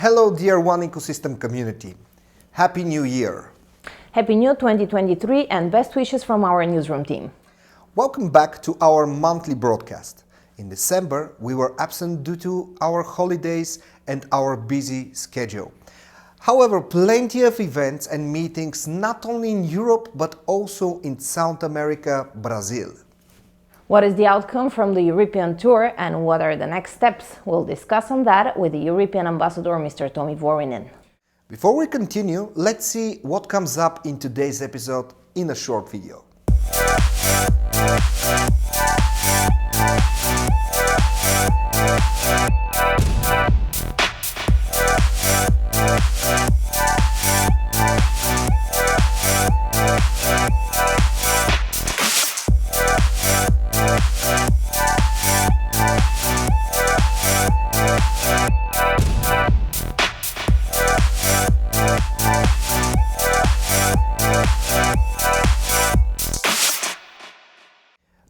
Hello dear One Ecosystem community. Happy New Year. Happy New 2023 and best wishes from our Newsroom team. Welcome back to our monthly broadcast. In December, we were absent due to our holidays and our busy schedule. However, plenty of events and meetings not only in Europe but also in South America, Brazil. What is the outcome from the European tour and what are the next steps? We'll discuss on that with the European ambassador, Mr. Tomi Vuorinen. Before we continue, let's see what comes up in today's episode in a short video.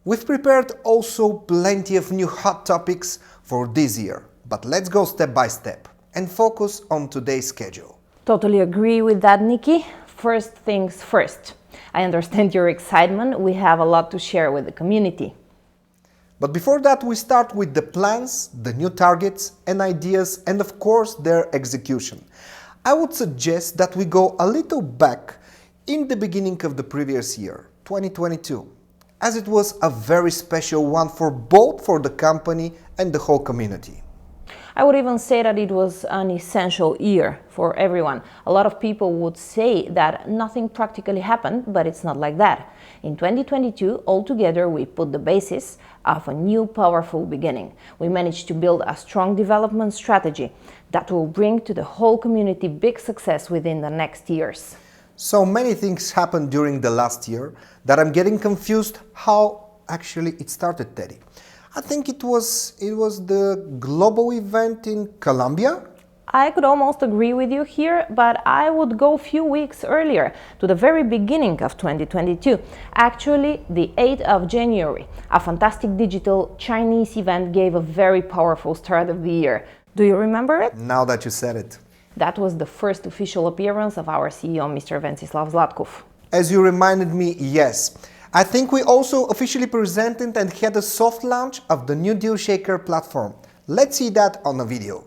We've prepared also plenty of new hot topics for this year, but let's go step by step and focus on today's schedule. Totally agree with that, Nikki. First things first. I understand your excitement. We have a lot to share with the community. But before that, we start with the plans, the new targets and ideas, and of course their execution. I would suggest that we go a little back in the beginning of the previous year, 2022. As it was a very special one for the company and the whole community. I would even say that it was an essential year for everyone. A lot of people would say that nothing practically happened, but it's not like that. In 2022, altogether, we put the basis of a new powerful beginning. We managed to build a strong development strategy that will bring to the whole community big success within the next years. So many things happened during the last year that I'm getting confused how actually it started, Teddy. I think it was the global event in Colombia. I could almost agree with you here, but I would go a few weeks earlier to the very beginning of 2022. Actually, the 8th of January, a fantastic digital Chinese event gave a very powerful start of the year. Do you remember it? Now that you said it. That was the first official appearance of our CEO, Mr. Vencislav Zlatkov. As you reminded me, yes. I think we also officially presented and had a soft launch of the new Deal Shaker platform. Let's see that on a video.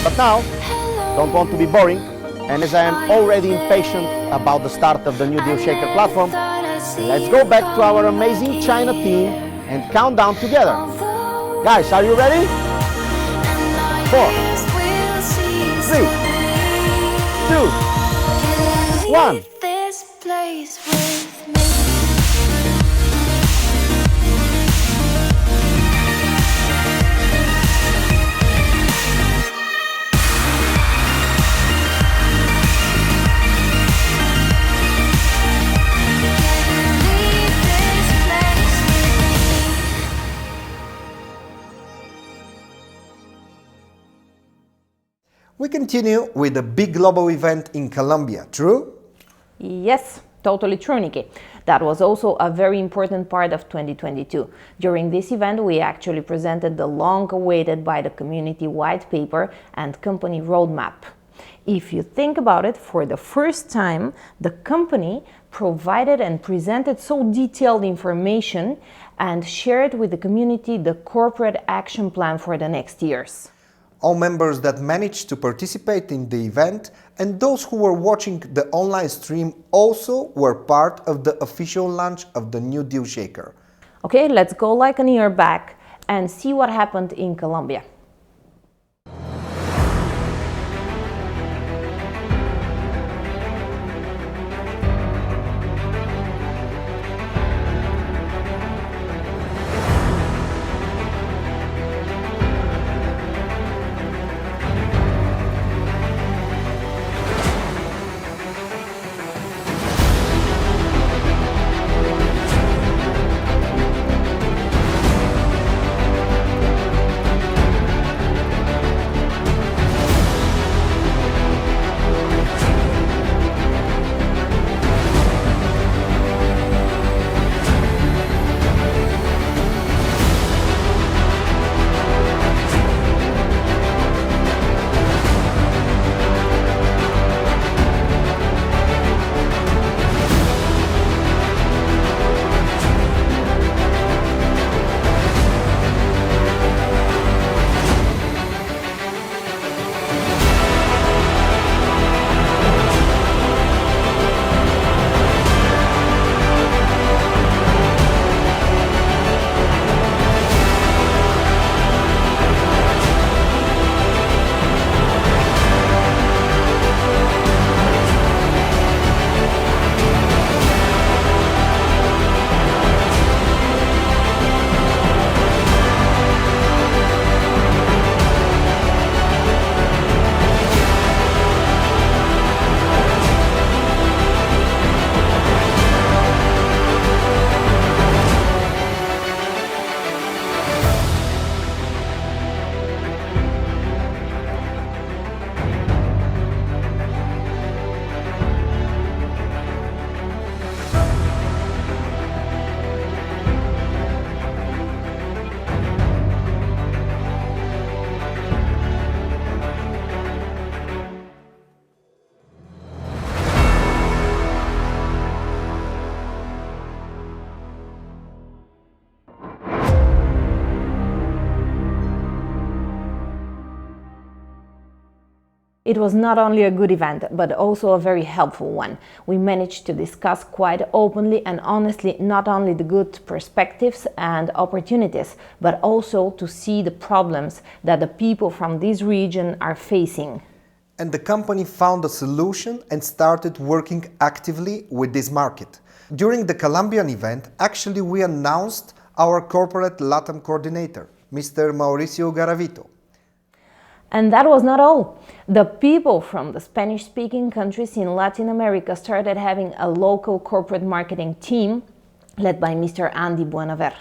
But now, don't want to be boring, and as I am already impatient about the start of the new Deal Shaker platform, let's go back to our amazing China team and count down together. Guys, are you ready? 4, 3, 2, 1. We continue with a big global event in Colombia, true? Yes, totally true, Nikki. That was also a very important part of 2022. During this event, we actually presented the long-awaited by the community white paper and company roadmap. If you think about it, for the first time, the company provided and presented so detailed information and shared with the community the corporate action plan for the next years. All members that managed to participate in the event and those who were watching the online stream also were part of the official launch of the new Deal Shaker. Okay, let's go like a year back and see what happened in Colombia. It was not only a good event, but also a very helpful one. We managed to discuss quite openly and honestly not only the good perspectives and opportunities, but also to see the problems that the people from this region are facing. And the company found a solution and started working actively with this market. During the Colombian event, actually we announced our corporate LATAM coordinator, Mr. Mauricio Garavito. And that was not all. The people from the Spanish-speaking countries in Latin America started having a local corporate marketing team led by Mr. Andy Buenaver.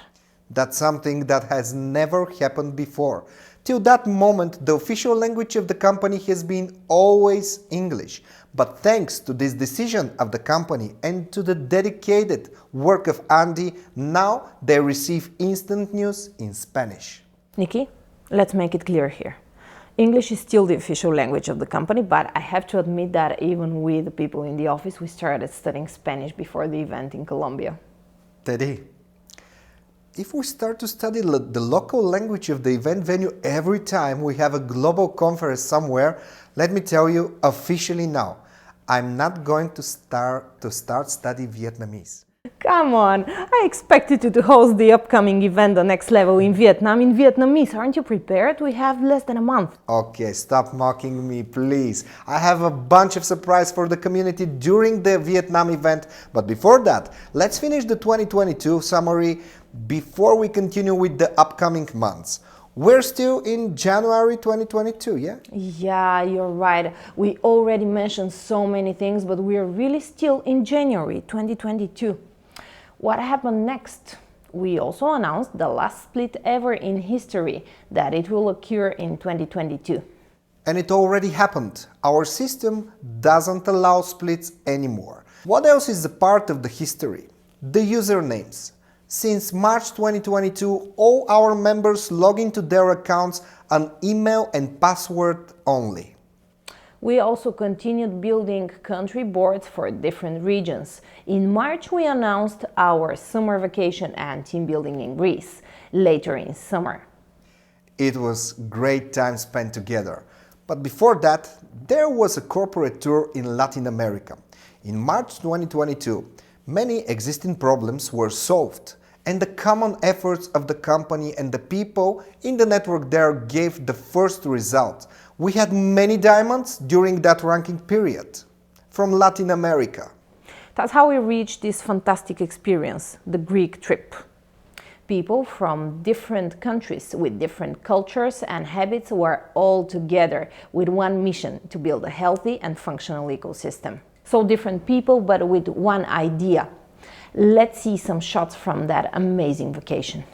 That's something that has never happened before. Till that moment, the official language of the company has been always English. But thanks to this decision of the company and to the dedicated work of Andy, now they receive instant news in Spanish. Nikki, let's make it clear here. English is still the official language of the company, but I have to admit that even with the people in the office, we started studying Spanish before the event in Colombia. Teddy, if we start to study the local language of the event venue every time we have a global conference somewhere, let me tell you officially now, I'm not going to start studying Vietnamese. Come on, I expected you to host the upcoming event, The Next Level in Vietnam, in Vietnamese. Aren't you prepared? We have less than a month. Okay, stop mocking me, please. I have a bunch of surprise for the community during the Vietnam event. But before that, let's finish the 2022 summary before we continue with the upcoming months. We're still in January 2022, yeah? Yeah, you're right. We already mentioned so many things, but we are really still in January 2022. What happened next? We also announced the last split ever in history, that it will occur in 2022. And it already happened. Our system doesn't allow splits anymore. What else is a part of the history? The usernames. Since March 2022, all our members log into their accounts on email and password only. We also continued building country boards for different regions. In March, we announced our summer vacation and team building in Greece, later in summer. It was great time spent together. But before that, there was a corporate tour in Latin America. In March 2022, many existing problems were solved, and the common efforts of the company and the people in the network there gave the first result. We had many diamonds during that ranking period from Latin America. That's how we reached this fantastic experience, the Greek trip. People from different countries with different cultures and habits were all together with one mission: to build a healthy and functional ecosystem. So different people, but with one idea. Let's see some shots from that amazing vacation.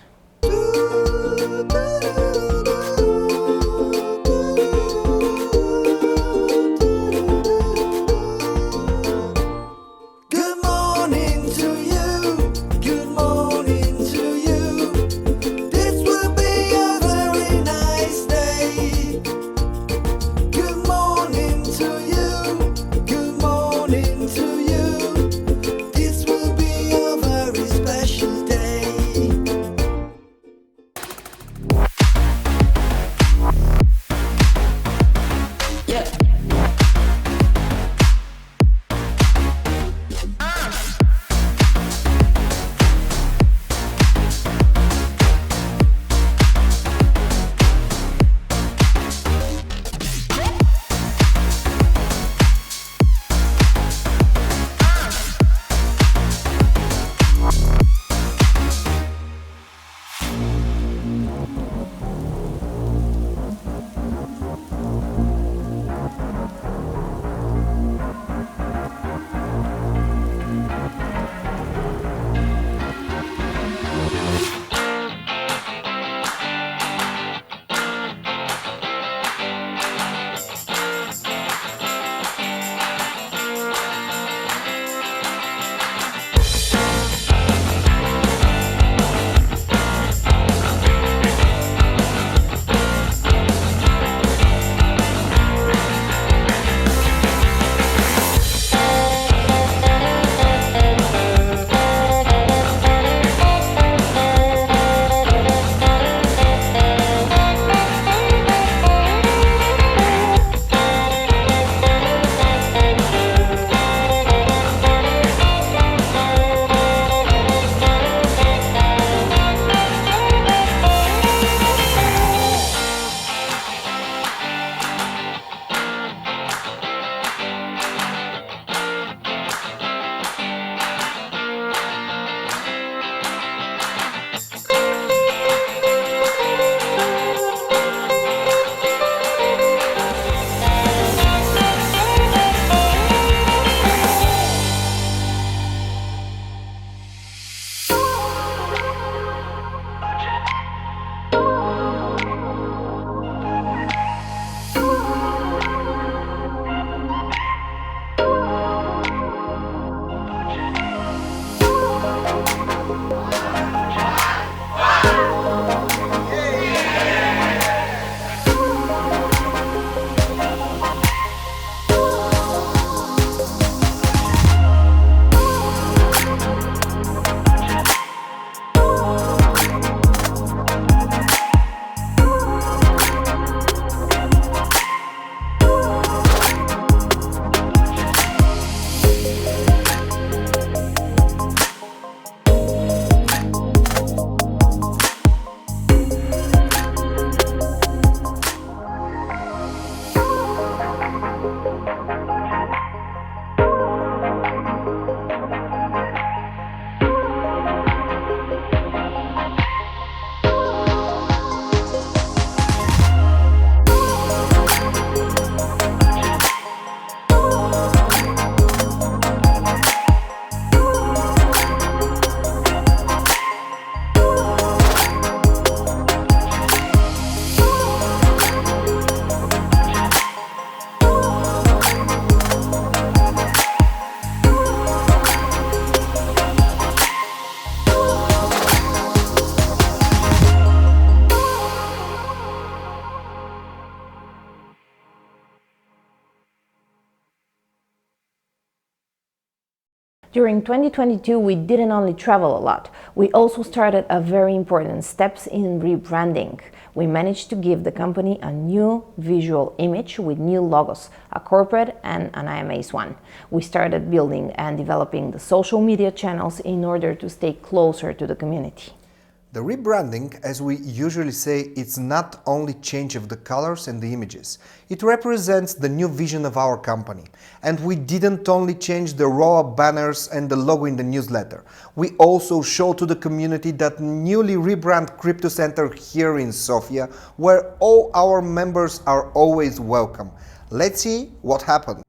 During 2022, we didn't only travel a lot, we also started a very important steps in rebranding. We managed to give the company a new visual image with new logos, a corporate and an IMA's one. We started building and developing the social media channels in order to stay closer to the community. The rebranding, as we usually say, it's not only change of the colors and the images. It represents the new vision of our company. And we didn't only change the roll-up banners and the logo in the newsletter. We also show to the community that newly rebranded cryptocenter here in Sofia, where all our members are always welcome. Let's see what happened.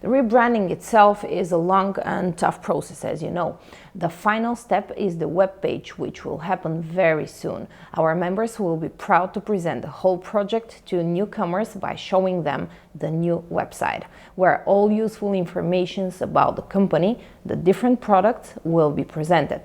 The rebranding itself is a long and tough process, as you know. The final step is the webpage, which will happen very soon. Our members will be proud to present the whole project to newcomers by showing them the new website, where all useful information about the company, the different products, will be presented.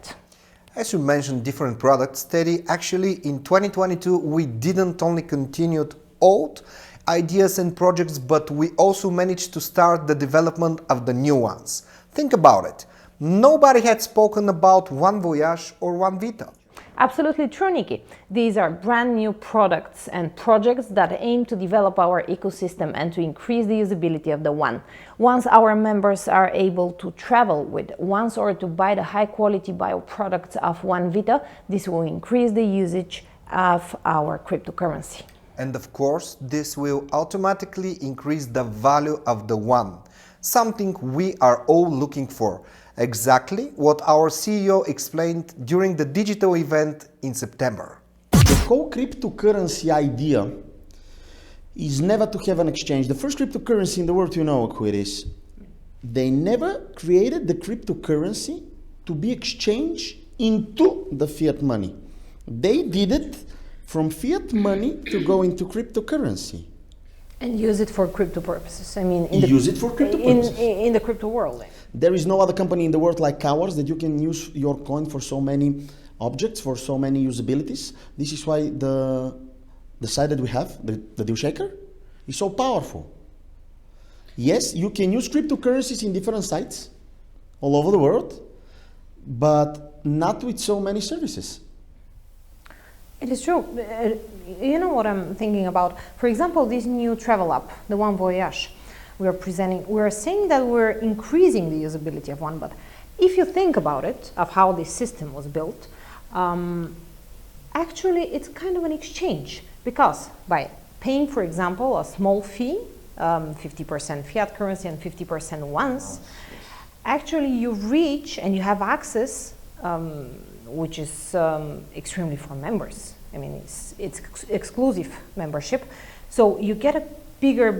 As you mentioned, different products, Teddy, actually in 2022 we didn't only continue old ideas and projects, but we also managed to start the development of the new ones. Think about it. Nobody had spoken about One Voyage or One Vita. Absolutely true, Nikki. These are brand new products and projects that aim to develop our ecosystem and to increase the usability of the One. Once our members are able to travel with Ones or to buy the high-quality bioproducts of One Vita, this will increase the usage of our cryptocurrency. And of course, this will automatically increase the value of the One, something we are all looking for. Exactly what our CEO explained during the digital event in September. The whole cryptocurrency idea is never to have an exchange. The first cryptocurrency in the world, you know who it is. They never created the cryptocurrency to be exchanged into the fiat money. They did it from fiat money to go into cryptocurrency. And use it for crypto purposes. I mean, use it for crypto purposes. In the crypto world. There is no other company in the world like ours that you can use your coin for so many objects, for so many usabilities. This is why the site that we have, the Deal Shaker, is so powerful. Yes, you can use cryptocurrencies in different sites all over the world, but not with so many services. It is true. You know what I'm thinking about? For example, this new travel app, the One Voyage, we are saying that we're increasing the usability of One, but if you think about it, of how this system was built, actually it's kind of an exchange, because by paying, for example, a small fee, 50% fiat currency and 50% Ones, actually you reach and you have access, which is extremely for members. I mean, it's exclusive membership. So you get a bigger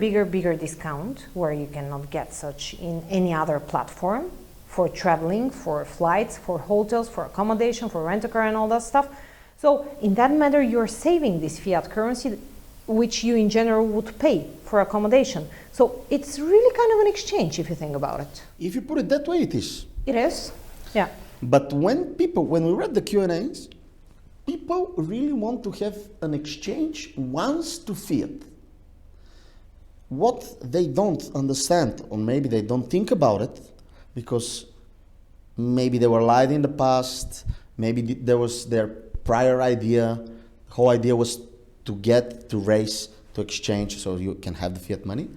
discount where you cannot get such in any other platform for traveling, for flights, for hotels, for accommodation, for rent-a-car and all that stuff. So in that matter, you're saving this fiat currency, which you in general would pay for accommodation. So it's really kind of an exchange if you think about it. If you put it that way, it is. It is, yeah. But when we read the Q&As, people really want to have an exchange Ones to fiat. What they don't understand, or maybe they don't think about it, because maybe they were lied in the past, maybe there was their prior idea, the whole idea was to raise, to exchange, so you can have the fiat money.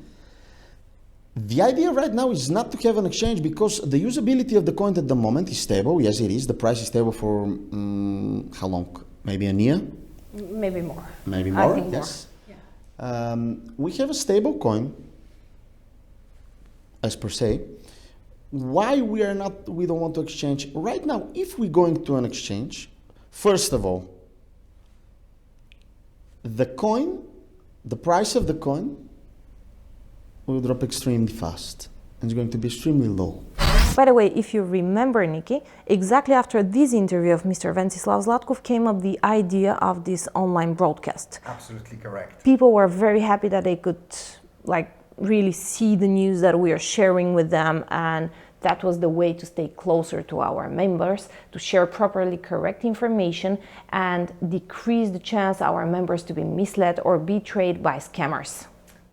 The idea right now is not to have an exchange because the usability of the coin at the moment is stable. Yes, it is. The price is stable for how long? Maybe a year? Maybe more. Maybe more, I think yes. More. Yeah. We have a stable coin. as per se. Why we don't want to exchange right now? If we're going to an exchange, first of all, the price of the coin will drop extremely fast and it's going to be extremely low. By the way, if you remember, Nikki, exactly after this interview of Mr. Venceslav Zlatkov came up the idea of this online broadcast. Absolutely correct. People were very happy that they could really see the news that we are sharing with them, and that was the way to stay closer to our members, to share properly correct information and decrease the chance our members to be misled or betrayed by scammers.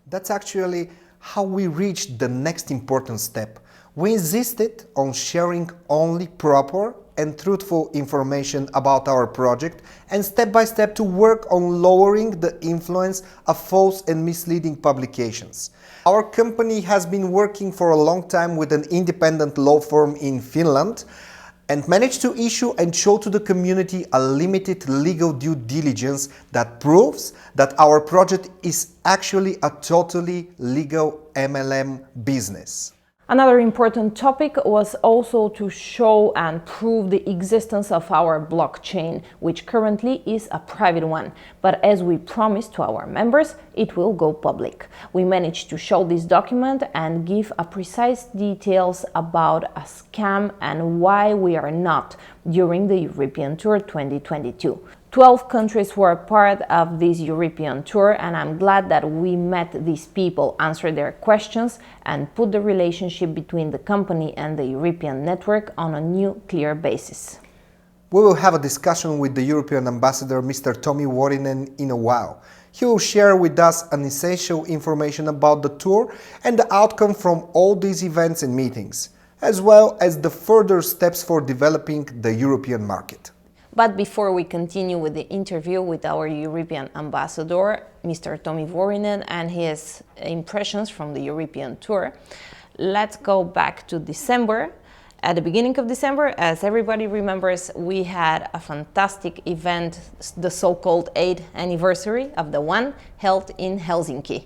That's actually how we reached the next important step. We insisted on sharing only proper and truthful information about our project, and step by step to work on lowering the influence of false and misleading publications. Our company has been working for a long time with an independent law firm in Finland and managed to issue and show to the community a limited legal due diligence that proves that our project is actually a totally legal MLM business. Another important topic was also to show and prove the existence of our blockchain, which currently is a private one. But as we promised to our members, it will go public. We managed to show this document and give a precise details about a scam and why we are not during the European Tour 2022. 12 countries were part of this European tour, and I'm glad that we met these people, answered their questions, and put the relationship between the company and the European network on a new, clear basis. We will have a discussion with the European ambassador, Mr. Tomi Vuorinen, in a while. He will share with us an essential information about the tour and the outcome from all these events and meetings, as well as the further steps for developing the European market. But before we continue with the interview with our European ambassador, Mr. Tomi Vuorinen, and his impressions from the European tour, let's go back to December. At the beginning of December, as everybody remembers, we had a fantastic event, the so-called 8th anniversary of the one held in Helsinki.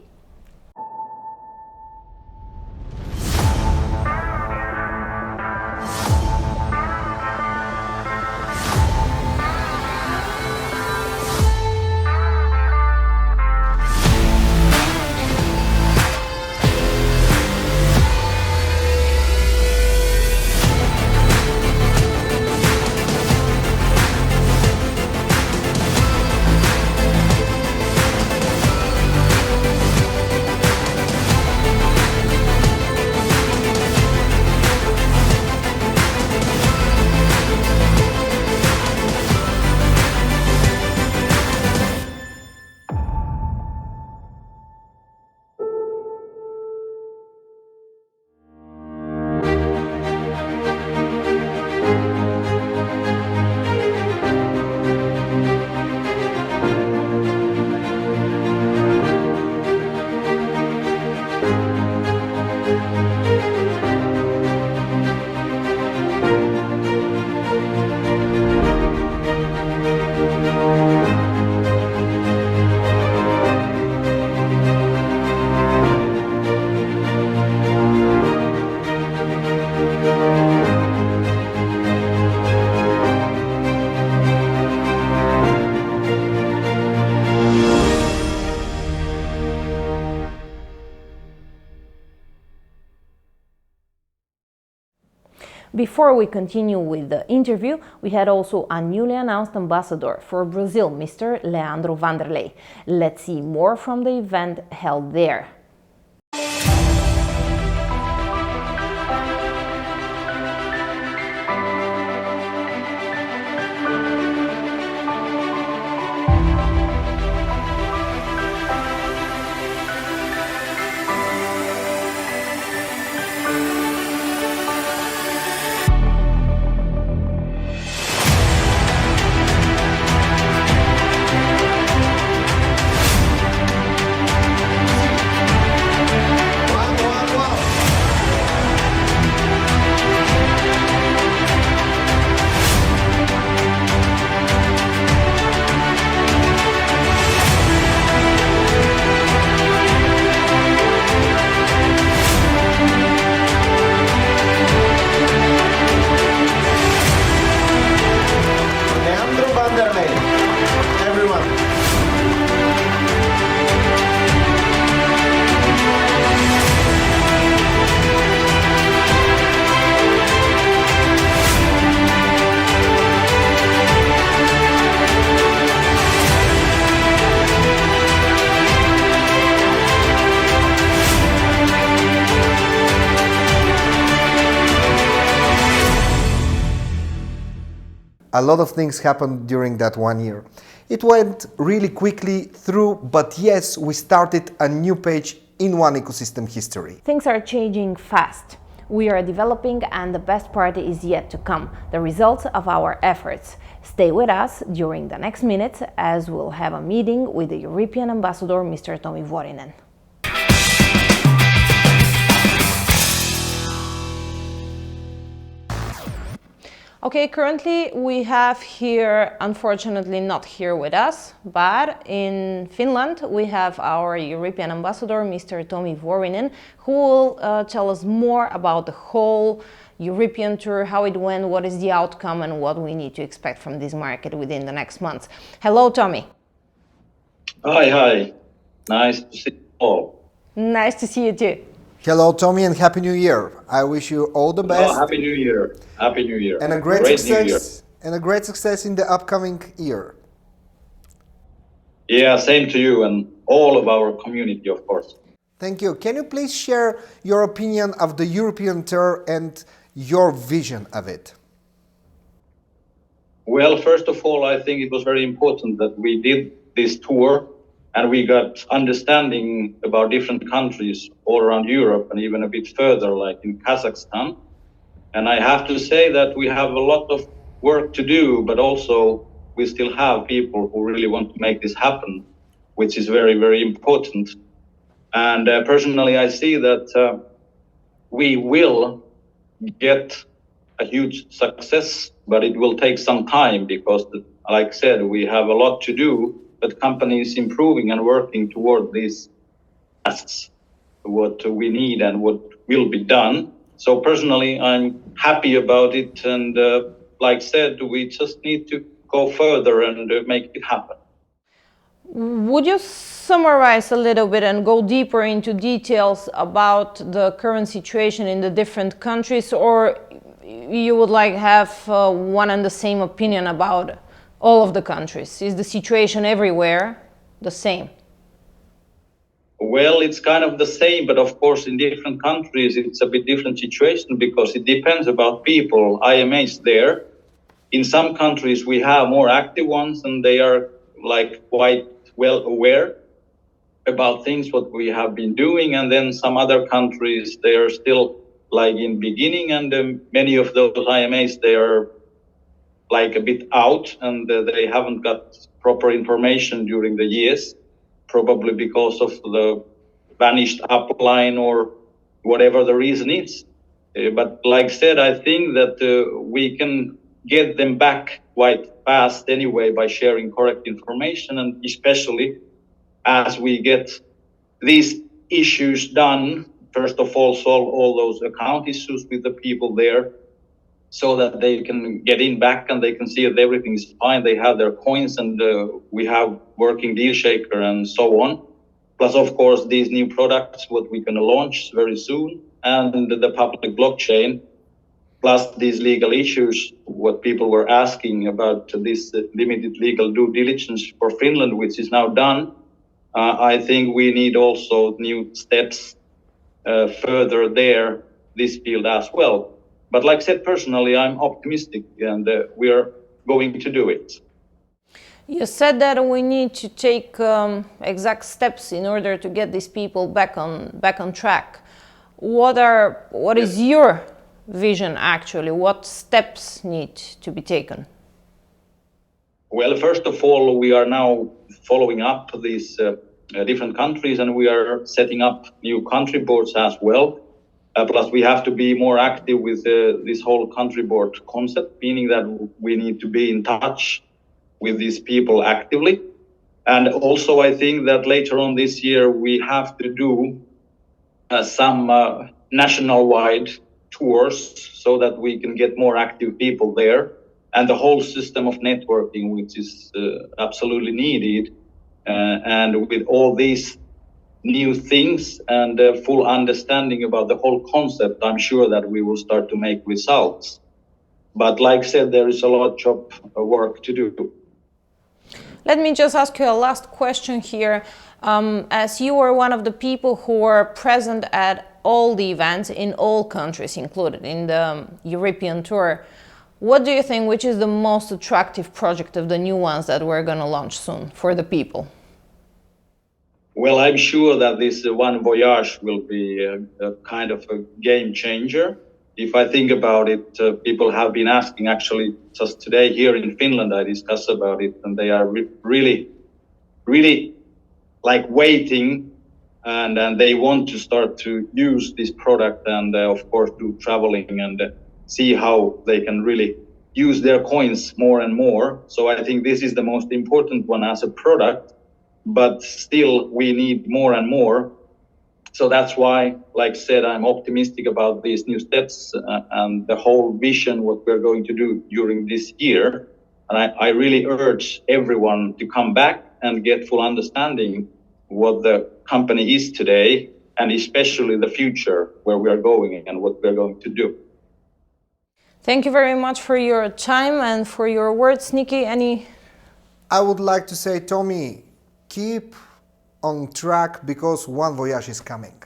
Before we continue with the interview, we had also a newly announced ambassador for Brazil, Mr. Leandro Vanderlei. Let's see more from the event held there. A lot of things happened during that 1 year. It went really quickly through, but yes, we started a new page in One Ecosystem history. Things are changing fast. We are developing, and the best part is yet to come, the results of our efforts. Stay with us during the next minutes as we'll have a meeting with the European ambassador, Mr. Tomi Vuorinen. Okay, currently we have here, unfortunately not here with us, but in Finland we have our European ambassador, Mr. Tomi Vuorinen, who will tell us more about the whole European tour, how it went, what is the outcome, and what we need to expect from this market within the next months. Hello, Tomi. Hi. Nice to see you all. Nice to see you too. Hello, Tomi, and Happy New Year. I wish you all the best. Happy New Year. Happy New Year. And a great success in the upcoming year. Yeah, same to you and all of our community, of course. Thank you. Can you please share your opinion of the European tour and your vision of it? Well, first of all, I think it was very important that we did this tour and we got understanding about different countries all around Europe and even a bit further, like in Kazakhstan. And I have to say that we have a lot of work to do, but also we still have people who really want to make this happen, which is very, very important. And personally, I see that we will get a huge success, but it will take some time because, like I said, we have a lot to do, but companies improving and working toward these tasks, what we need and what will be done. So personally, I'm happy about it. And like I said, we just need to go further and make it happen. Would you summarize a little bit and go deeper into details about the current situation in the different countries, or you would like have one and the same opinion about all of the countries? Is the situation everywhere the same? Well, it's kind of the same, but of course in different countries it's a bit different situation because it depends about people. IMAs there. In some countries we have more active ones and they are like quite well aware about things what we have been doing, and then some other countries they are still like in beginning, and many of those IMAs they are like a bit out and they haven't got proper information during the years, probably because of the vanished upline or whatever the reason is. But like I said, I think that we can get them back quite fast anyway by sharing correct information, and especially as we get these issues done, first of all, solve all those account issues with the people there so that they can get in back and they can see that everything is fine. They have their coins and we have working deal shaker and so on. Plus, of course, these new products, what we're going to launch very soon, and the public blockchain, plus these legal issues, what people were asking about this limited legal due diligence for Finland, which is now done. I think we need also new steps further there, this field as well. But like I said, personally, I'm optimistic and we are going to do it. You said that we need to take exact steps in order to get these people back on track. What is your vision actually? What steps need to be taken? Well, first of all, we are now following up these different countries and we are setting up new country boards as well. Plus, we have to be more active with this whole country board concept, meaning that we need to be in touch with these people actively. And also, I think that later on this year, we have to do some national-wide tours so that we can get more active people there. And the whole system of networking, which is absolutely needed. And with all these new things and full understanding about the whole concept, I'm sure that we will start to make results. But like I said, there is a lot of work to do. Let me just ask you a last question here. As you were one of the people who were present at all the events in all countries included in the European tour, What do you think, which is the most attractive project of the new ones that we're going to launch soon for the people? Well, I'm sure that this One Voyage will be a kind of a game changer. If I think about it, people have been asking, actually, just today here in Finland, I discussed about it, and they are really like waiting, and they want to start to use this product and, of course, do traveling and see how they can really use their coins more and more. So I think this is the most important one as a product, but still we need more and more. So that's why, like I said, I'm optimistic about these new steps and the whole vision, what we're going to do during this year. And I really urge everyone to come back and get full understanding what the company is today, and especially the future, where we are going and what we're going to do. Thank you very much for your time and for your words. Nikki, any? I would like to say, Tommy, keep on track because One Voyage is coming.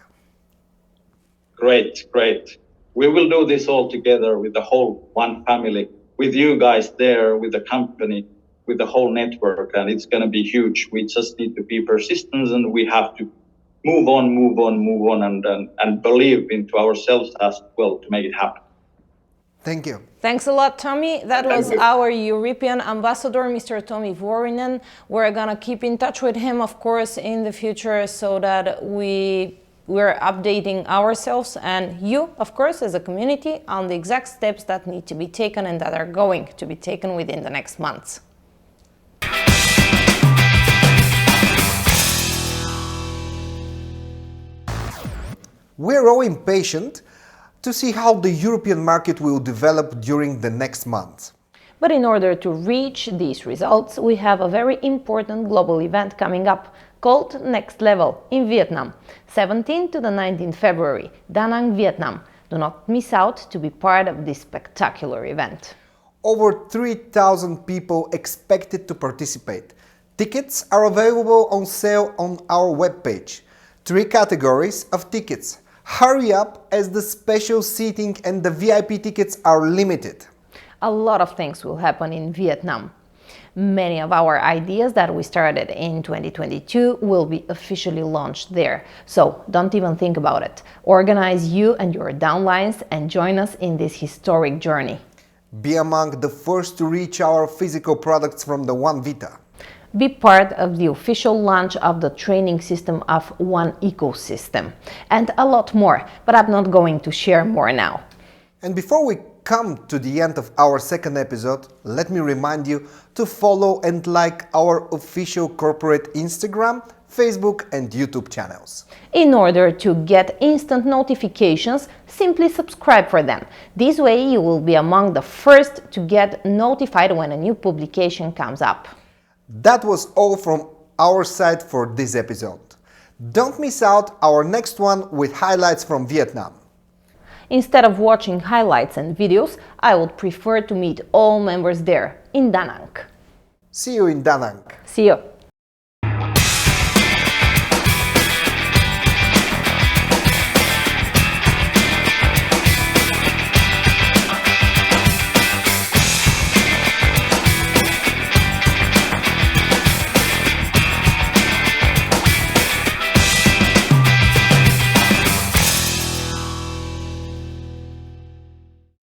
Great. We will do this all together with the whole one family, with you guys there, with the company, with the whole network, and it's going to be huge. We just need to be persistent, and we have to move on, and believe into ourselves as well to make it happen. Thank you. Thanks a lot, Tommy. That was our European ambassador, Mr. Tommy Vuorinen. We're going to keep in touch with him, of course, in the future so that we're updating ourselves and you, of course, as a community on the exact steps that need to be taken and that are going to be taken within the next months. We're all impatient to see how the European market will develop during the next month. But in order to reach these results, we have a very important global event coming up called Next Level in Vietnam, 17 to the 19th February, Da Nang, Vietnam. Do not miss out to be part of this spectacular event. Over 3,000 people expected to participate. Tickets are available on sale on our webpage. 3 categories of tickets. Hurry up as the special seating and the VIP tickets are limited. A lot of things will happen in Vietnam. Many of our ideas that we started in 2022 will be officially launched there. So don't even think about it. Organize you and your downlines and join us in this historic journey. Be among the first to reach our physical products from the One Vita. Be part of the official launch of the training system of One Ecosystem. And a lot more, but I'm not going to share more now. And before we come to the end of our second episode, let me remind you to follow and like our official corporate Instagram, Facebook and YouTube channels. In order to get instant notifications, simply subscribe for them. This way you will be among the first to get notified when a new publication comes up. That was all from our side for this episode. Don't miss out our next one with highlights from Vietnam. Instead of watching highlights and videos, I would prefer to meet all members there in Da Nang. See you in Da Nang. See you!